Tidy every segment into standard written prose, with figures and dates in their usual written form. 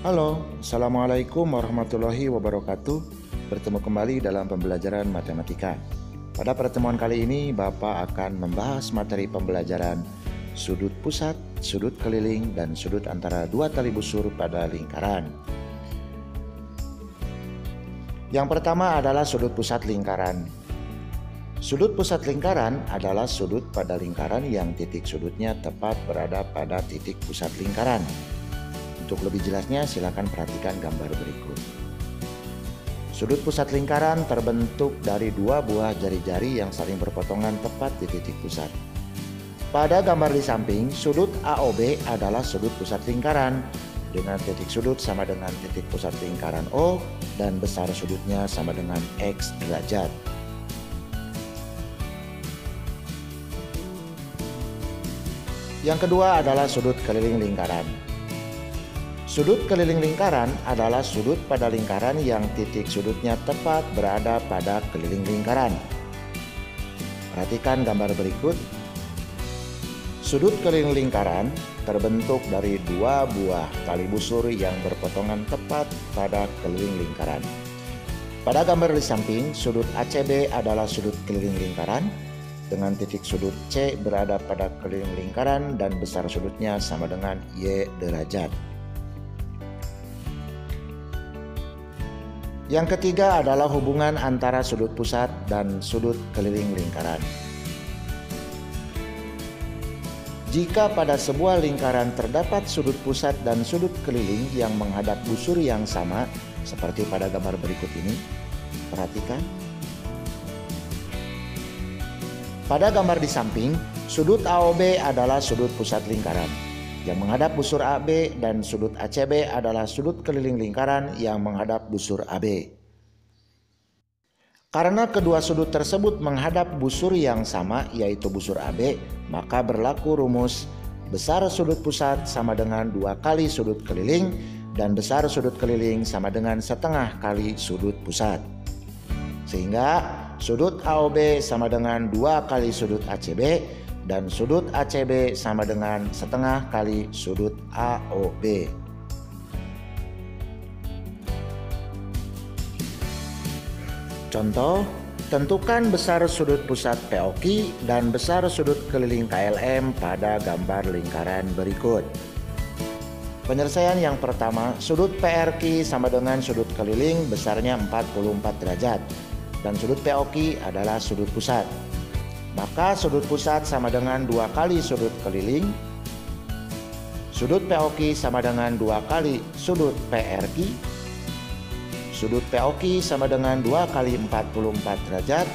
Halo, Assalamualaikum warahmatullahi wabarakatuh. Bertemu kembali dalam pembelajaran matematika. Pada pertemuan kali ini, Bapak akan membahas materi pembelajaran sudut pusat, sudut keliling, dan sudut antara dua tali busur pada lingkaran. Yang pertama adalah sudut pusat lingkaran. Sudut pusat lingkaran adalah sudut pada lingkaran yang titik sudutnya tepat berada pada titik pusat lingkaran. Untuk lebih jelasnya, silakan perhatikan gambar berikut. Sudut pusat lingkaran terbentuk dari dua buah jari-jari yang saling berpotongan tepat di titik pusat. Pada gambar di samping, sudut AOB adalah sudut pusat lingkaran dengan titik sudut sama dengan titik pusat lingkaran O dan besar sudutnya sama dengan X derajat. Yang kedua adalah sudut keliling lingkaran. Sudut keliling lingkaran adalah sudut pada lingkaran yang titik sudutnya tepat berada pada keliling lingkaran. Perhatikan gambar berikut. Sudut keliling lingkaran terbentuk dari dua buah tali busur yang berpotongan tepat pada keliling lingkaran. Pada gambar di samping, sudut ACB adalah sudut keliling lingkaran dengan titik sudut C berada pada keliling lingkaran dan besar sudutnya sama dengan Y derajat. Yang ketiga adalah hubungan antara sudut pusat dan sudut keliling lingkaran. Jika pada sebuah lingkaran terdapat sudut pusat dan sudut keliling yang menghadap busur yang sama, seperti pada gambar berikut ini, perhatikan. Pada gambar di samping, sudut AOB adalah sudut pusat lingkaran yang menghadap busur AB dan sudut ACB adalah sudut keliling lingkaran yang menghadap busur AB. Karena kedua sudut tersebut menghadap busur yang sama yaitu busur AB, maka berlaku rumus besar sudut pusat sama dengan 2 kali sudut keliling dan besar sudut keliling sama dengan setengah kali sudut pusat. Sehingga sudut AOB sama dengan 2 kali sudut ACB dan sudut ACB sama dengan setengah kali sudut AOB. Contoh, tentukan besar sudut pusat POQ dan besar sudut keliling KLM pada gambar lingkaran berikut. Penyelesaian yang pertama, sudut PRQ sama dengan sudut keliling besarnya 44 derajat dan sudut POQ adalah sudut pusat. Maka sudut pusat sama dengan 2 kali sudut keliling. Sudut POQ sama dengan 2 kali sudut PRQ. Sudut POQ sama dengan 2 kali 44 derajat.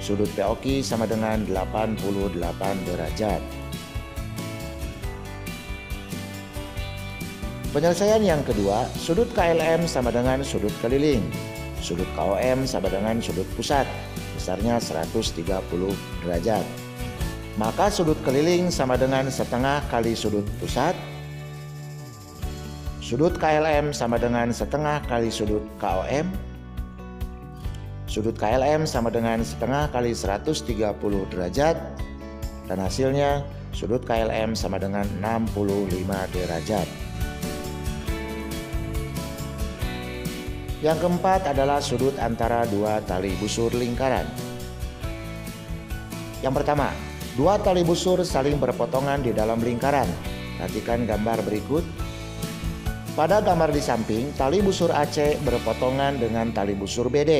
Sudut POQ sama dengan 88 derajat. Penyelesaian yang kedua, sudut KLM sama dengan sudut keliling. Sudut KOM sama dengan sudut pusat. Besarnya 130 derajat. Maka sudut keliling sama dengan setengah kali sudut pusat. Sudut KLM sama dengan setengah kali sudut KOM. Sudut KLM sama dengan setengah kali 130 derajat. Dan hasilnya sudut KLM sama dengan 65 derajat. Yang keempat adalah sudut antara dua tali busur lingkaran. Yang pertama, dua tali busur saling berpotongan di dalam lingkaran. Perhatikan gambar berikut. Pada gambar di samping, tali busur AC berpotongan dengan tali busur BD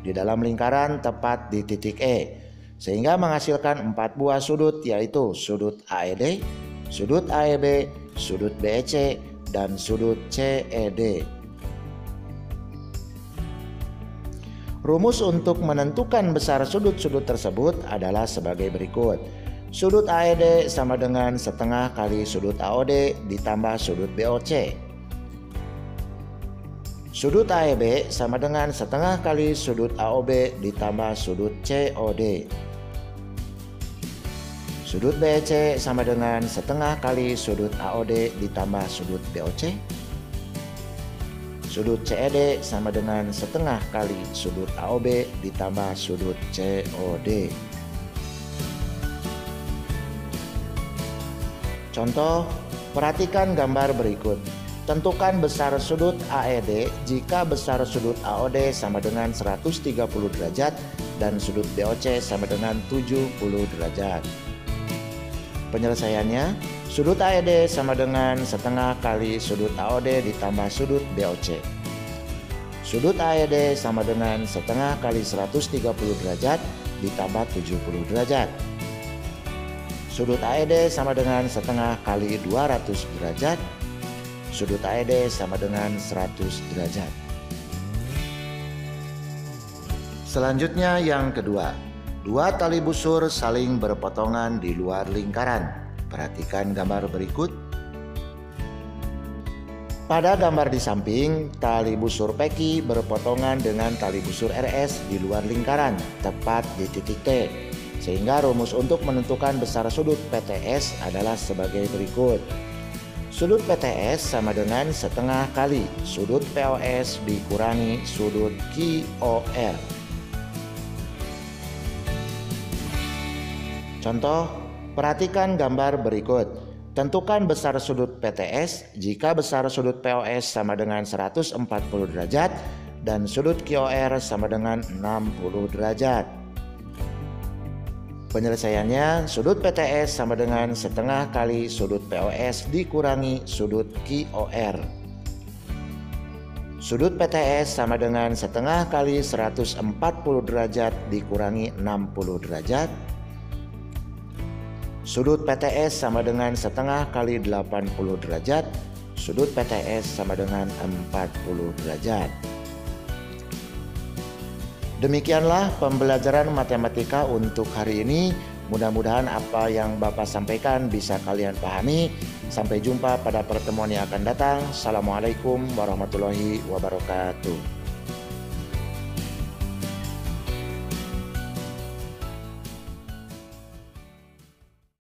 di dalam lingkaran tepat di titik E, sehingga menghasilkan 4 buah sudut, yaitu sudut AED, sudut AEB, sudut BEC, dan sudut CED. Rumus untuk menentukan besar sudut-sudut tersebut adalah sebagai berikut. Sudut AED sama dengan setengah kali sudut AOD ditambah sudut BOC. Sudut AEB sama dengan setengah kali sudut AOB ditambah sudut COD. Sudut BEC sama dengan setengah kali sudut AOD ditambah sudut BOC. Sudut CED sama dengan setengah kali sudut AOB ditambah sudut COD. Contoh, perhatikan gambar berikut. Tentukan besar sudut AED jika besar sudut AOD sama dengan 130 derajat dan sudut BOC sama dengan 70 derajat. Penyelesaiannya, sudut AED sama dengan setengah kali sudut AOD ditambah sudut BOC. Sudut AED sama dengan setengah kali 130 derajat ditambah 70 derajat. Sudut AED sama dengan setengah kali 200 derajat. Sudut AED sama dengan 100 derajat. Selanjutnya yang kedua, dua tali busur saling berpotongan di luar lingkaran. Perhatikan gambar berikut. Pada gambar di samping, tali busur PQ berpotongan dengan tali busur RS di luar lingkaran, tepat di titik T. Sehingga rumus untuk menentukan besar sudut PTS adalah sebagai berikut. Sudut PTS sama dengan setengah kali sudut POS dikurangi sudut QOR. Contoh, perhatikan gambar berikut. Tentukan besar sudut PTS jika besar sudut POS sama dengan 140 derajat dan sudut QOR sama dengan 60 derajat. Penyelesaiannya, sudut PTS sama dengan setengah kali sudut POS dikurangi sudut QOR. Sudut PTS sama dengan setengah kali 140 derajat dikurangi 60 derajat. Sudut PTS sama dengan setengah kali 80 derajat. Sudut PTS sama dengan 40 derajat. Demikianlah pembelajaran matematika untuk hari ini. Mudah-mudahan apa yang Bapak sampaikan bisa kalian pahami. Sampai jumpa pada pertemuan yang akan datang. Assalamualaikum warahmatullahi wabarakatuh.